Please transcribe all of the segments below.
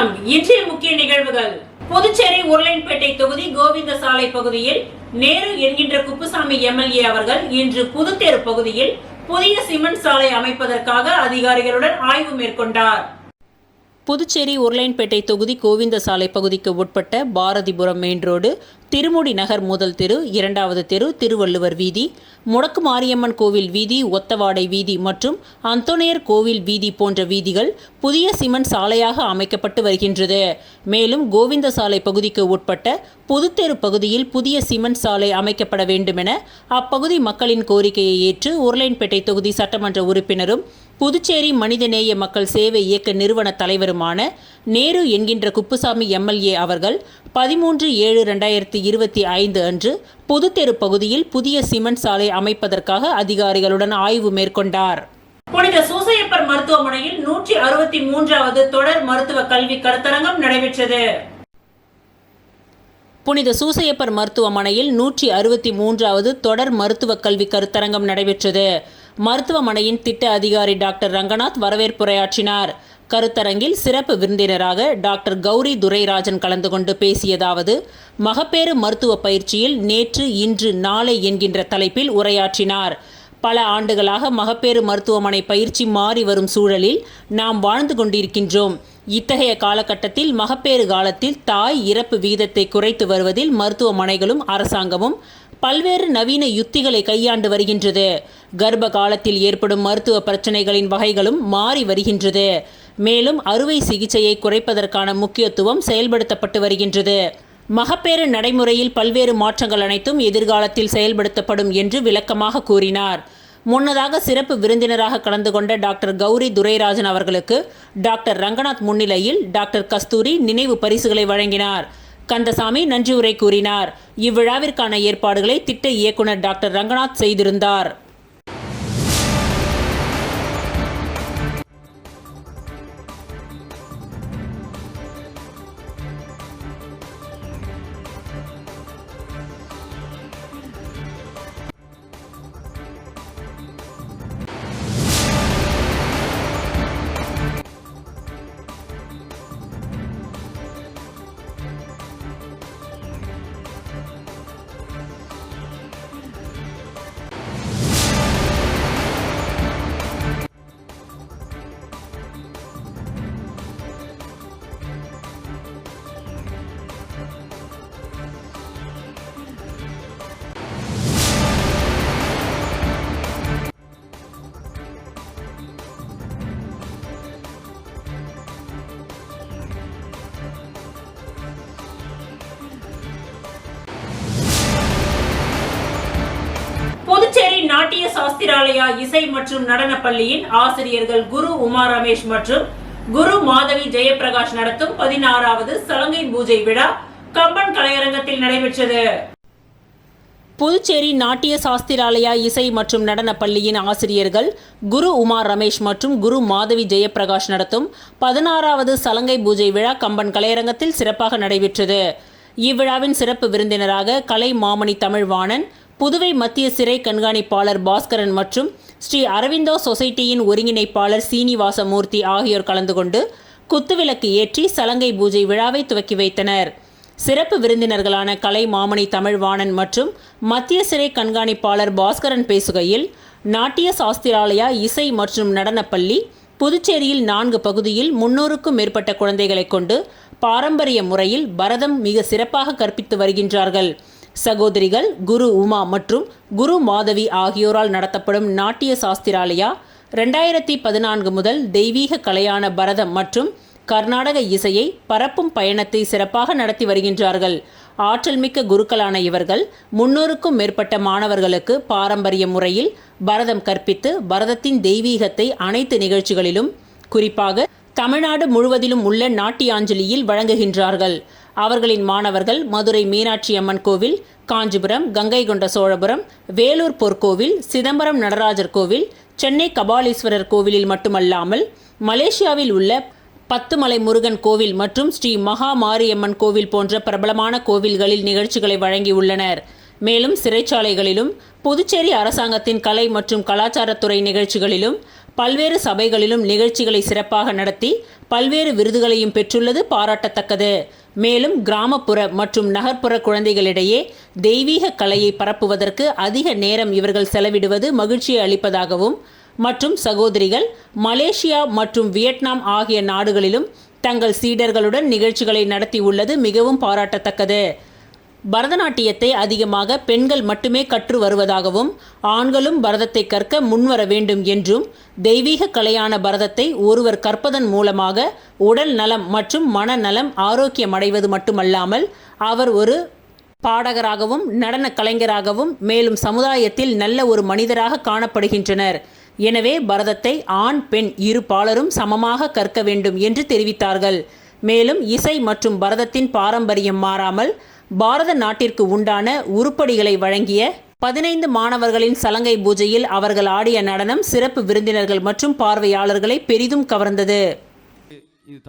வணக்கம். இன்றைய முக்கிய நிகழ்வுகள். புதுச்சேரி உருளையன்பேட்டை தொகுதி கோவிந்த சாலை பகுதியில் நேரு என்கின்ற குப்புசாமி எம்எல்ஏ அவர்கள் இன்று புதுத்தேரு பகுதியில் புதிய சிமெண்ட் சாலை அமைப்பதற்காக அதிகாரிகளுடன் ஆய்வு மேற்கொண்டார். புதுச்சேரி உருளையன்பேட்டை தொகுதி கோவிந்த சாலை பகுதிக்கு உட்பட்ட பாரதிபுரம் மெயின் ரோடு, திருமுடி நகர் முதல் தெரு, இரண்டாவது தெரு, திருவள்ளுவர் வீதி, முடக்கு மாரியம்மன் கோவில் வீதி, ஒத்தவாடை வீதி மற்றும் அந்தோனியர் கோவில் வீதி போன்ற வீதிகள் புதிய சிமெண்ட் சாலையாக அமைக்கப்பட்டு வருகின்றது. மேலும் கோவிந்த சாலை பகுதிக்கு உட்பட்ட புதுத்தேரு பகுதியில் புதிய சிமெண்ட் சாலை அமைக்கப்பட வேண்டுமென அப்பகுதி மக்களின் கோரிக்கையை ஏற்று உருளையன்பேட்டை தொகுதி சட்டமன்ற உறுப்பினரும் புதுச்சேரி மனிதநேய மக்கள் சேவை இயக்க நிறுவன தலைவருமான நேரு என்கின்ற குப்புசாமி எம்எல்ஏ அவர்கள் 13/7/2025 அன்று புதுத்தேரு பகுதியில் புதிய சிமெண்ட் சாலை அமைப்பதற்காக அதிகாரிகளுடன் ஆய்வு மேற்கொண்டார். புனித சூசையப்பர் மருத்துவமனையில் 163வது தொடர் மருத்துவ கல்வி கருத்தரங்கம் நடைபெற்றது. புனித சூசையப்பர் மருத்துவமனையில் 163வது தொடர் மருத்துவ கல்வி கருத்தரங்கம் நடைபெற்றது. மருத்துவமனையின் திட்ட அதிகாரி டாக்டர் ரங்கநாத் வரவேற்புரையாற்றினார். கருத்தரங்கில் சிறப்பு விருந்தினராக டாக்டர் கௌரி துரைராஜன் கலந்து கொண்டு பேசியதாவது: மகப்பேறு மருத்துவ பயிற்சியில் நேற்று, இன்று, நாளை என்கின்ற தலைப்பில் உரையாற்றினார். பல ஆண்டுகளாக மகப்பேறு மருத்துவமனை பயிற்சி மாறி வரும் சூழலில் நாம் வாழ்ந்து கொண்டிருக்கின்றோம். இத்தகைய காலகட்டத்தில் மகப்பேறு காலத்தில் தாய் இறப்பு விகிதத்தை குறைத்து வருவதில் மருத்துவமனைகளும் அரசாங்கமும் பல்வேறு நவீன யுத்திகளை கையாண்டு வருகின்றது. கர்ப்ப காலத்தில் ஏற்படும் மருத்துவ பிரச்சனைகளின் வகைகளும் மாறி வருகின்றது. மேலும் அறுவை சிகிச்சையை குறைப்பதற்கான முக்கியத்துவம் செயல்படுத்தப்பட்டு வருகின்றது. மகப்பேறு நடைமுறையில் பல்வேறு மாற்றங்கள் அனைத்தும் எதிர்காலத்தில் செயல்படுத்தப்படும் என்று விளக்கமாக கூறினார். முன்னதாக சிறப்பு விருந்தினராக கலந்து கொண்ட டாக்டர் கௌரி துரைராஜன் அவர்களுக்கு டாக்டர் ரங்கநாத் முன்னிலையில் டாக்டர் கஸ்தூரி நினைவு பரிசுகளை வழங்கினார். கந்தசாமி நன்றி உரை கூறினார். இவ்விழாவிற்கான ஏற்பாடுகளை திட்ட இயக்குனர் டாக்டர் ரங்கநாத் செய்திருந்தார். புதுச்சேரி நாட்டிய சாஸ்திராலயா இசை மற்றும் நடன பள்ளியின் ஆசிரியர்கள் குரு உமா ரமேஷ் மற்றும் குரு மாதவி ஜெயபிரகாஷ் நடத்தும் 16வது சலங்கை பூஜை விழா கம்பன் கலையரங்கத்தில் நடைபெற்றது. புதுச்சேரி நாட்டிய சாஸ்திராலயா இசை மற்றும் நடன பள்ளியின் ஆசிரியர்கள் குரு உமா ரமேஷ் மற்றும் குரு மாதவி ஜெயபிரகாஷ் நடத்தும் 16வது சலங்கை பூஜை விழா கம்பன் கலையரங்கத்தில் சிறப்பாக நடைபெற்றது. இவ்விழாவின் சிறப்பு விருந்தினராக கலை மாமணி தமிழ்வாணன், புதுவை மத்திய சிறை கண்காணிப்பாளர் பாஸ்கரன் மற்றும் ஸ்ரீ அரவிந்தோ சொசைட்டியின் ஒருங்கிணைப்பாளர் சீனிவாசமூர்த்தி ஆகியோர் கலந்து கொண்டு குத்துவிளக்கு ஏற்றி சலங்கை பூஜை விழாவை துவக்கி வைத்தனர். சிறப்பு விருந்தினர்களான கலை மாமணி தமிழ்வாணன் மற்றும் மத்திய சிறை கண்காணிப்பாளர் பாஸ்கரன் பேசுகையில், நாட்டிய சாஸ்திராலயா இசை மற்றும் நடனப்பள்ளி புதுச்சேரியில் 4 பகுதியில் 300க்கும் மேற்பட்ட குழந்தைகளை கொண்டு பாரம்பரிய முறையில் பரதம் மிக சிறப்பாக கற்பித்து வருகின்றார்கள். சகோதரிகள் குரு உமா மற்றும் குரு மாதவி ஆகியோரால் நடத்தப்படும் நாட்டிய சாஸ்திராலயா 2014 முதல் தெய்வீக கலையான பரதம் மற்றும் கர்நாடக இசையை பரப்பும் பயணத்தை சிறப்பாக நடத்தி வருகின்றார்கள். ஆற்றல் மிக்க குருக்களான இவர்கள் 300க்கும் மேற்பட்ட மாணவர்களுக்கு பாரம்பரிய முறையில் பரதம் கற்பித்து பரதத்தின் தெய்வீகத்தை அனைத்து நிகழ்ச்சிகளிலும், குறிப்பாக தமிழ்நாடு முழுவதிலும் உள்ள நாட்டியாஞ்சலியில் வழங்குகின்றார்கள். அவர்களின் மாணவர்கள் மதுரை மீனாட்சி அம்மன் கோவில், காஞ்சிபுரம் கங்கை கொண்ட சோழபுரம், வேலூர் பொற்கோவில், சிதம்பரம் நடராஜர் கோவில், சென்னை கபாலீஸ்வரர் கோவிலில் மட்டுமல்லாமல் மலேசியாவில் உள்ள பத்துமலை முருகன் கோவில் மற்றும் ஸ்ரீ மகா மாரியம்மன் கோவில் போன்ற பிரபலமான கோவில்களில் நிகழ்ச்சிகளை வழங்கியுள்ளனர். மேலும் சிறைச்சாலைகளிலும் புதுச்சேரி அரசாங்கத்தின் கலை மற்றும் கலாச்சாரத்துறை நிகழ்ச்சிகளிலும் பல்வேறு சபைகளிலும் நிகழ்ச்சிகளை சிறப்பாக நடத்தி பல்வேறு விருதுகளையும் பெற்றுள்ளது பாராட்டத்தக்கது. மேலும் கிராமப்புற மற்றும் நகர்ப்புற குழந்தைகளிடையே தெய்வீக கலையை பரப்புவதற்கு அதிக நேரம் இவர்கள் செலவிடுவது மகிழ்ச்சியை அளிப்பதாகவும் மற்றும் சகோதரிகள் மலேசியா மற்றும் வியட்நாம் ஆகிய நாடுகளிலும் தங்கள் சீடர்களுடன் நிகழ்ச்சிகளை நடத்தியுள்ளது மிகவும் பாராட்டத்தக்கது. பரதநாட்டியத்தை அதிகமாக பெண்கள் மட்டுமே கற்று வருவதாகவும் ஆண்களும் பரதத்தை கற்க முன்வர வேண்டும் என்றும் தெய்வீக கலையான பரதத்தை ஒருவர் கற்பதன் மூலமாக உடல் நலம் மற்றும் மனநலம் ஆரோக்கியமடைவது மட்டுமல்லாமல் அவர் ஒரு பாடகராகவும் நடன கலைஞராகவும் மேலும் சமுதாயத்தில் நல்ல ஒரு மனிதராக காணப்படுகின்றனர். எனவே பரதத்தை ஆண் பெண் இரு பாலரும் சமமாக கற்க வேண்டும் என்று தெரிவித்தார்கள். மேலும் இசை மற்றும் பரதத்தின் பாரம்பரியம் மாறாமல் பாரத நாட்டிற்கு உண்டான உருப்படிகளை வழங்கிய 15 மாணவர்களின் சலங்கை பூஜையில் அவர்கள் ஆடிய நடனம் சிறப்பு விருந்தினர்கள் மற்றும் பார்வையாளர்களை பெரிதும் கவர்ந்தது.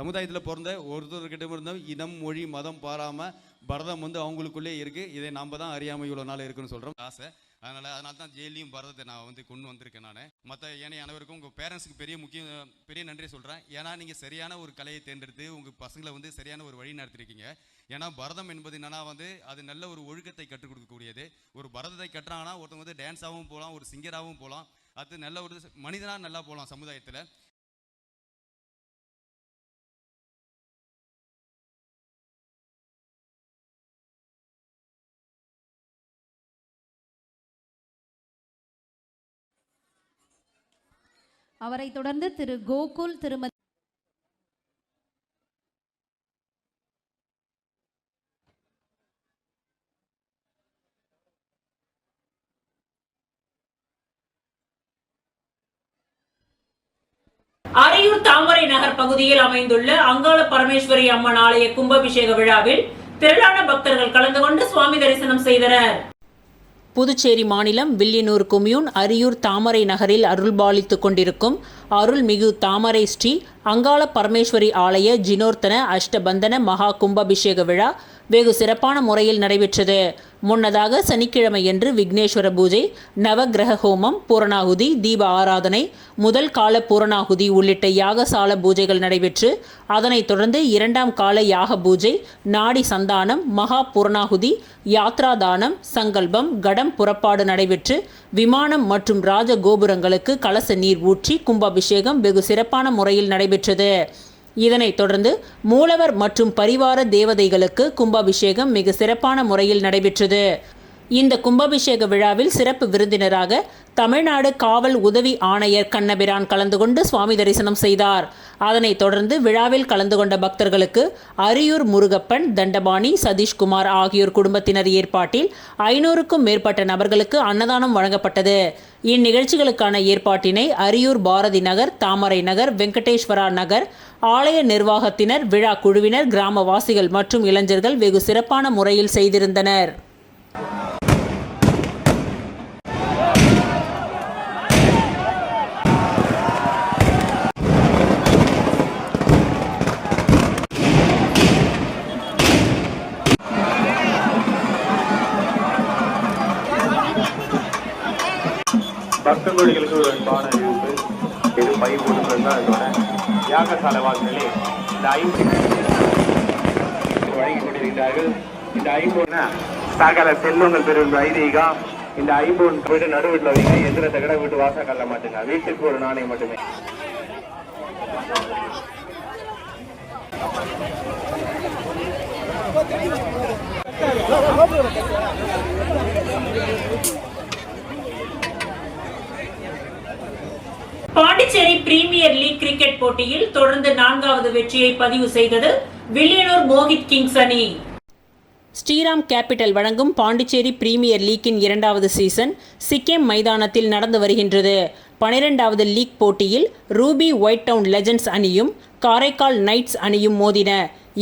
சமுதாயத்தில் பிறந்த ஒருத்தர்கிட்ட இருந்த இனம் மொழி மதம் பாராம பரதம் அவங்களுக்குள்ளே இருக்கு. இதை நம்ம தான் அறியாமல் இவ்வளோ நாள் இருக்குன்னு சொல்கிறோம் ஆசை. அதனால தான் ஜெயிலையும் பரதத்தை நான் கொண்டு வந்திருக்கேன். நான் மற்ற ஏனைய அனைவருக்கும் உங்கள் பேரண்ட்ஸுக்கு பெரிய நன்றி சொல்கிறேன். ஏன்னா நீங்கள் சரியான ஒரு கலையை தேர்ந்தெடுத்து உங்கள் பசங்களை சரியான ஒரு வழி நடத்திருக்கீங்க. ஏன்னா பரதம் என்பது என்னன்னா அது நல்ல ஒரு ஒழுக்கத்தை கற்றுக் கொடுக்கக்கூடியது. ஒரு பரதத்தை கட்டுறாங்கன்னா ஒருத்தவங்க டான்ஸாகவும் போகலாம், ஒரு சிங்கராகவும் போகலாம், அது நல்ல ஒரு மனிதனாக நல்லா போகலாம் சமுதாயத்தில். அவரை தொடர்ந்து திரு கோகுல் திருமதி அரியூர் தாமரை நகர் பகுதியில் அமைந்துள்ள அங்காள பரமேஸ்வரி அம்மன் ஆலய கும்பாபிஷேக விழாவில் திரளான பக்தர்கள் கலந்து கொண்டு சுவாமி தரிசனம் செய்தனர். புதுச்சேரி மாநிலம் வில்லியனூர் கொம்யூன் அரியூர் தாமரை நகரில் அருள்பாலித்து கொண்டிருக்கும் அருள்மிகு தாமரை ஸ்ரீ அங்காள பரமேஸ்வரி ஆலய ஜினோர்த்தன அஷ்டபந்தன மகா கும்பாபிஷேக விழா வெகு சிறப்பான முறையில் நடைபெற்றது. முன்னதாக சனிக்கிழமையன்று விக்னேஸ்வர பூஜை, நவகிரக ஹோமம், பூரணாகுதி, தீப ஆராதனை, முதல் கால பூரணாகுதி உள்ளிட்ட யாகசால பூஜைகள் நடைபெற்று அதனைத் தொடர்ந்து 2ஆம் கால யாக பூஜை, நாடி சந்தானம், மகா பூரணாகுதி, யாத்ராதானம், சங்கல்பம், கடம் புறப்பாடு நடைபெற்று விமானம் மற்றும் ராஜ கோபுரங்களுக்கு கலச நீர் ஊற்றி கும்பாபிஷேகம் வெகு சிறப்பான முறையில் நடைபெற்றது. இதனைத் தொடர்ந்து மூலவர் மற்றும் பரிவார தேவதைகளுக்கு கும்பாபிஷேகம் மிக சிறப்பான முறையில் நடைபெற்றது. இந்த கும்பாபிஷேக விழாவில் சிறப்பு விருந்தினராக தமிழ்நாடு காவல் உதவி ஆணையர் கண்ணபிரான் கலந்து கொண்டு சுவாமி தரிசனம் செய்தார். அதனைத் தொடர்ந்து விழாவில் கலந்து கொண்ட பக்தர்களுக்கு அரியூர் முருகப்பன், தண்டபாணி, சதீஷ்குமார் ஆகியோர் குடும்பத்தினர் ஏற்பாட்டில் 500க்கும் மேற்பட்ட நபர்களுக்கு அன்னதானம் வழங்கப்பட்டது. இந்நிகழ்ச்சிகளுக்கான ஏற்பாட்டினை அரியூர் பாரதி நகர், தாமரை நகர், வெங்கடேஸ்வரா நகர் ஆலய நிர்வாகத்தினர், விழா குழுவினர், கிராமவாசிகள் மற்றும் இளைஞர்கள் வெகு சிறப்பான முறையில் செய்திருந்தனர். பக்தர்களுக்கு ஒரு அன்பான அறிவிப்பு. இது பைபொருள் தான் இதோட யாகசாலை வாக்குகளே இந்த 5 வழங்கி கொண்டிருக்கிறார்கள். இந்த 5 சகல செல்வங்கள் பெறும் ஐதீகம். இந்த 5 வீட்டு நடுவீட்டில் வைங்க. எந்திரத்தை கடை வீட்டு வாசல் கல்ல மாட்டுங்க. வீட்டுக்கு ஒரு நாணயம் மட்டுமே. பாண்டிச்சேரி பிரீமியர் லீக் கிரிக்கெட் போட்டியில் தொடர்ந்து 4வது வெற்றியை பதிவு செய்தது வில்லியனூர் மோஹித் கிங்ஸ் அணி. ஸ்ரீராம் கேபிட்டல் வழங்கும் பாண்டிச்சேரி பிரீமியர் லீக்கின் 2வது சீசன் சிக்கேம் மைதானத்தில் நடந்து வருகின்றது. 12வது லீக் போட்டியில் ரூபி ஒயிட் டவுன் லெஜண்ட்ஸ் அணியும் காரைக்கால் நைட்ஸ் அணியும் மோதின.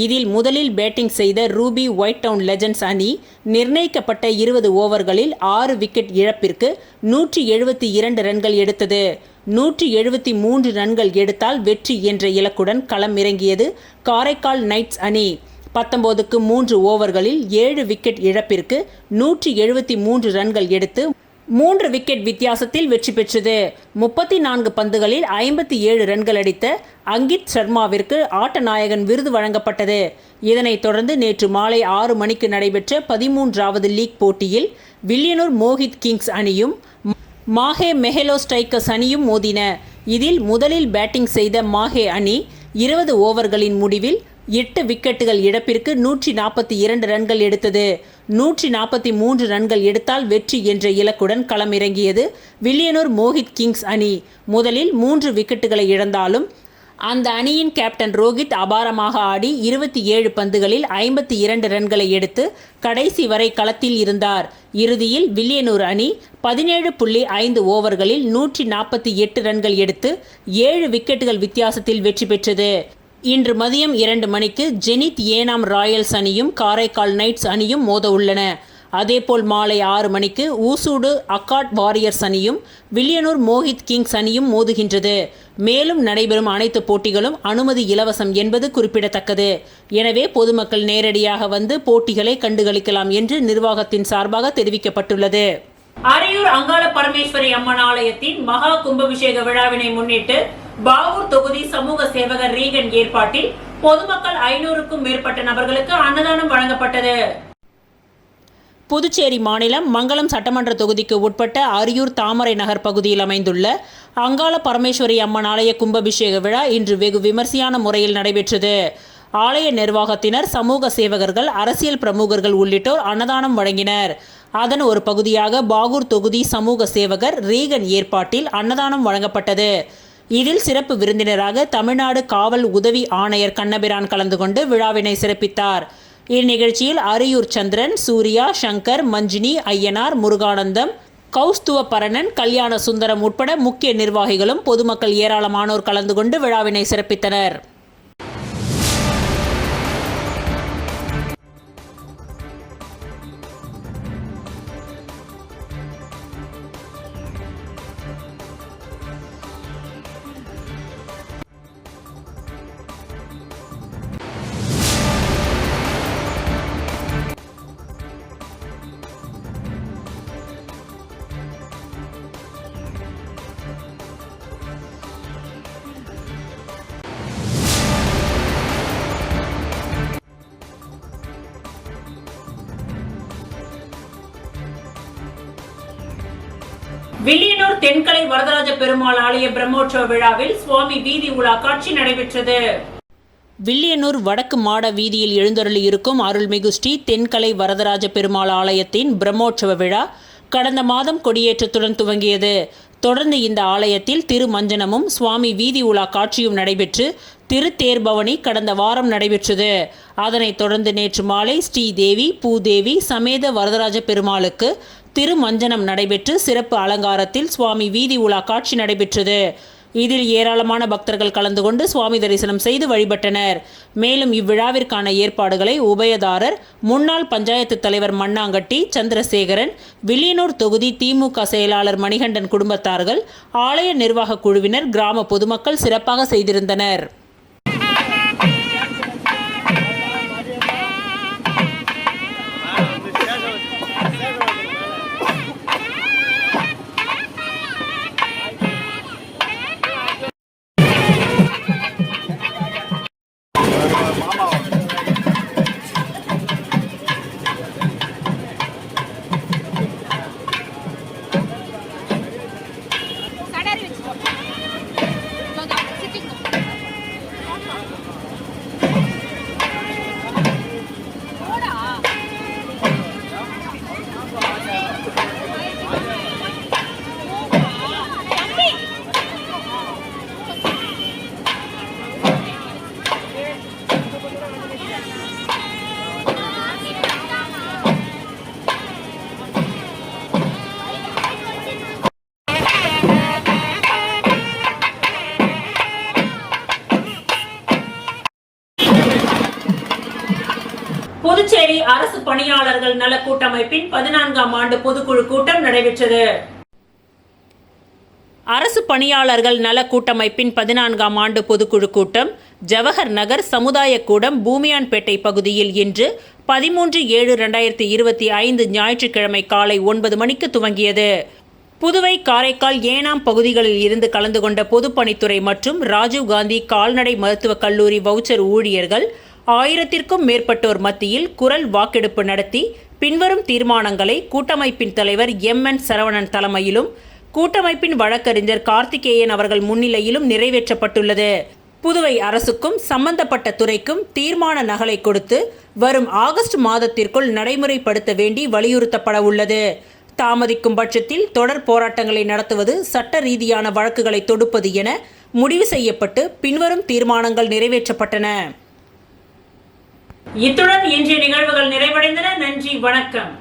இதில் முதலில் பேட்டிங் செய்த ரூபி ஒயிட் டவுன் லெஜண்ட்ஸ் அணி நிர்ணயிக்கப்பட்ட 20 ஓவர்களில் 6 விக்கெட் இழப்பிற்கு 172 ரன்கள் எடுத்தது. 173 ரன்கள் எடுத்தால் வெற்றி என்ற இலக்குடன் களம் இறங்கியது காரைக்கால் நைட்ஸ் அணி. 19க்கு 3 ஓவர்களில் 7 விக்கெட் இழப்பிற்கு 173 ரன்கள் எடுத்து 3 விக்கெட் வித்தியாசத்தில் வெற்றி பெற்றது. 34 பந்துகளில் 57 ரன்கள் அடித்த அங்கித் சர்மாவிற்கு ஆட்ட நாயகன் விருது வழங்கப்பட்டது. இதனைத் தொடர்ந்து நேற்று மாலை 6 மணிக்கு நடைபெற்ற 13வது லீக் போட்டியில் வில்லியனூர் மோஹித் கிங்ஸ் அணியும் மாஹே மெஹலோ ஸ்ட்ரைக்கர்ஸ் அணியும் மோதின. இதில் முதலில் பேட்டிங் செய்த மாஹே அணி 20 ஓவர்களின் முடிவில் 8 விக்கெட்டுகள் இழப்பிற்கு 142 ரன்கள் எடுத்தது. 143 ரன்கள் எடுத்தால் வெற்றி என்ற இலக்குடன் களமிறங்கியது வில்லியனூர் மோஹித் கிங்ஸ் அணி. முதலில் 3 விக்கெட்டுகளை இழந்தாலும் அந்த அணியின் கேப்டன் ரோஹித் அபாரமாக ஆடி 27 பந்துகளில் 52 ரன்களை எடுத்து கடைசி வரை களத்தில் இருந்தார். இறுதியில் வில்லியனூர் அணி 17.5 ஓவர்களில் 148 ரன்கள் எடுத்து 7 விக்கெட்டுகள் வித்தியாசத்தில் வெற்றி பெற்றது. இன்று மதியம் 2 மணிக்கு ஜெனித் ஏனாம் ராயல்ஸ் அணியும் காரைக்கால் நைட்ஸ் அணியும் மோத உள்ளன. அதேபோல் மாலை 6 மணிக்கு ஊசூடு அக்காட் வாரியர்ஸ் அணியும் வில்லியனூர் மோஹித் கிங்ஸ் அணியும் மோதுகின்றது. மேலும் நடைபெறும் அனைத்து போட்டிகளும் அனுமதி இலவசம் என்பது குறிப்பிடத்தக்கது. எனவே பொதுமக்கள் நேரடியாக வந்து போட்டிகளை கண்டுகளிக்கலாம் என்று நிர்வாகத்தின் சார்பாக தெரிவிக்கப்பட்டுள்ளது. அரியூர் அங்காள பரமேஸ்வரி அம்மன் ஆலயத்தின் மகா கும்பாபிஷேக விழாவினை முன்னிட்டு பாகூர் தொகுதி சமூக சேவகர் ரீகன் ஏற்பாட்டில் பொதுமக்கள் 500க்கும் மேற்பட்ட நபர்களுக்கு அன்னதானம் வழங்கப்பட்டது. புதுச்சேரி மாநிலம் மங்களம் சட்டமன்ற தொகுதிக்கு உட்பட்ட அரியூர் தாமரை நகர் பகுதியில் அமைந்துள்ள அங்காள பரமேஸ்வரி அம்மன் ஆலய கும்பாபிஷேக விழா இன்று வெகு விமர்சையான முறையில் நடைபெற்றது. ஆலய நிர்வாகத்தினர், சமூக சேவகர்கள், அரசியல் பிரமுகர்கள் உள்ளிட்டோர் அன்னதானம் வழங்கினர். அதன் ஒரு பகுதியாக பாகூர் தொகுதி சமூக சேவகர் ரீகன் ஏற்பாட்டில் அன்னதானம் வழங்கப்பட்டது. இதில் சிறப்பு விருந்தினராக தமிழ்நாடு காவல் உதவி ஆணையர் கண்ணபிரான் கலந்து கொண்டு விழாவினை சிறப்பித்தார். இந்நிகழ்ச்சியில் அரியூர் சந்திரன், சூர்யா, சங்கர், மஞ்சினி, ஐயனார், முருகானந்தம், கௌஸ்துவ பரணன், கல்யாண சுந்தரம் உட்பட முக்கிய நிர்வாகிகளும் பொதுமக்கள் ஏராளமானோர் கலந்து கொண்டு விழாவினை சிறப்பித்தனர். வில்லியனூர் தென்கலை வரதராஜ பெருமாள் ஆலய பிரம்மோற்சவ விழாவில் சுவாமி வீதி உலா காட்சி நடைபெற்றது. வில்லியனூர் வடக்கு மாட வீதியில் எழுந்தருளி இருக்கும் அருள்மிகு ஸ்ரீ தென்கலை வரதராஜ பெருமாள் ஆலயத்தின் பிரம்மோற்சவ விழா கடந்த மாதம் கொடியேற்றத்துடன் துவங்கியது. தொடர்ந்து இந்த ஆலயத்தில் திருமஞ்சனமும் சுவாமி வீதி உலா காட்சியும் நடைபெற்று திருத்தேர்பவனி கடந்த வாரம் நடைபெற்றது. அதனைத் தொடர்ந்து நேற்று மாலை ஸ்ரீதேவி பூதேவி சமேத வரதராஜ பெருமாளுக்கு திருமஞ்சனம் நடைபெற்று சிறப்பு அலங்காரத்தில் சுவாமி வீதி உலா காட்சி நடைபெற்றது. இதில் ஏராளமான பக்தர்கள் கலந்து கொண்டு சுவாமி தரிசனம் செய்து வழிபட்டனர். மேலும் இவ்விழாவிற்கான ஏற்பாடுகளை உபயதாரர் முன்னாள் பஞ்சாயத்து தலைவர் மண்ணாங்கட்டி சந்திரசேகரன், வில்லியனூர் தொகுதி திமுக செயலாளர் மணிகண்டன் குடும்பத்தார்கள், ஆலய நிர்வாக குழுவினர், கிராம பொதுமக்கள் சிறப்பாக செய்திருந்தனர். புதுச்சேரி அரசு பணியாளர்கள் நல கூட்டமைப்பின் 14ஆம் ஆண்டு பொதுக்குழு கூட்டம் நடைபெற்றது. அரசு பணியாளர்கள் நல கூட்டமைப்பின் 14ஆம் ஆண்டு பொதுக்குழு கூட்டம் ஜவஹர் நகர் சமுதாய கூடம் பூமியான்பேட்டை பகுதியில் இன்று 13/7/2025 ஞாயிற்றுக்கிழமை காலை 9 மணிக்கு துவங்கியது. புதுவை, காரைக்கால், ஏனாம் பகுதிகளில் இருந்து கலந்து கொண்ட பொதுப்பணித்துறை மற்றும் ராஜீவ்காந்தி கால்நடை மருத்துவக் கல்லூரி வவுச்சர் ஊழியர்கள் 1000ற்கும் மேற்பட்டோர் மத்தியில் குரல் வாக்கெடுப்பு நடத்தி பின்வரும் தீர்மானங்களை கூட்டமைப்பின் தலைவர் MN சரவணன் தலைமையிலும் கூட்டமைப்பின் வழக்கறிஞர் கார்த்திகேயன் அவர்கள் முன்னிலையிலும் நிறைவேற்றப்பட்டுள்ளது. புதுவை அரசுக்கும் சம்பந்தப்பட்ட துறைக்கும் தீர்மான நகலை கொடுத்து வரும் ஆகஸ்ட் மாதத்திற்குள் நடைமுறைப்படுத்த வேண்டி வலியுறுத்தப்பட உள்ளது. தாமதிக்கும் பட்சத்தில் தொடர் போராட்டங்களை நடத்துவது, சட்ட ரீதியான வழக்குகளை தொடுப்பது என முடிவு செய்யப்பட்டு பின்வரும் தீர்மானங்கள் நிறைவேற்றப்பட்டன. இத்துடன் இன்றைய நிகழ்வுகள் நிறைவடைந்தன. நன்றி, வணக்கம்.